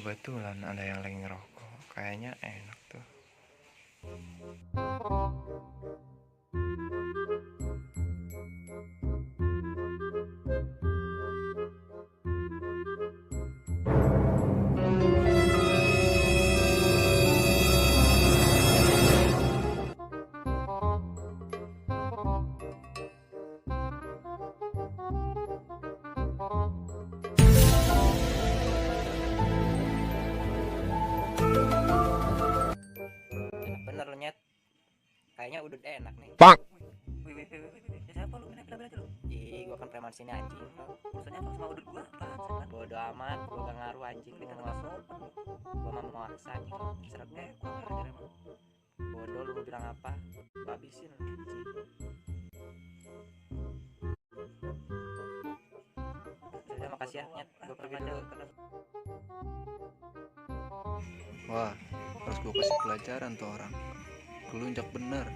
Kebetulan ada yang lagi ngerokok. Kayaknya enak tuh. Bener lu Nyet, kayaknya udah enak nih. Pak. Wih, siapa lu? Kenapa bilang lu? Ih, gua kan preman sini anjing. Urusannya apa sama udut gua? Apaan setan? Bodo amat, gua gak ngaruh anjing. Kita Gua nggak mau sopan lu. gua mah mau maksa anjing. Serap gue. Gua nggak ajar emang. Bodoh lu mau bilang apa? Gua habisin anjing. Sudah makasih ya Nyet, gua pergi dulu. Wah, harus gue kasih pelajaran tuh orang. Gelunjak bener.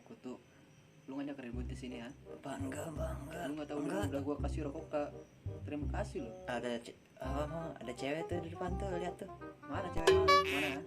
Kutu, lu ngajak ribut di sini ya? Apa enggak, Bang? Lu nggak tahu dulu udah gua kasih rokok ke. Terima kasih lo. Ada cewek tuh di depan tuh, lihat tuh. Mana cewek? Mana?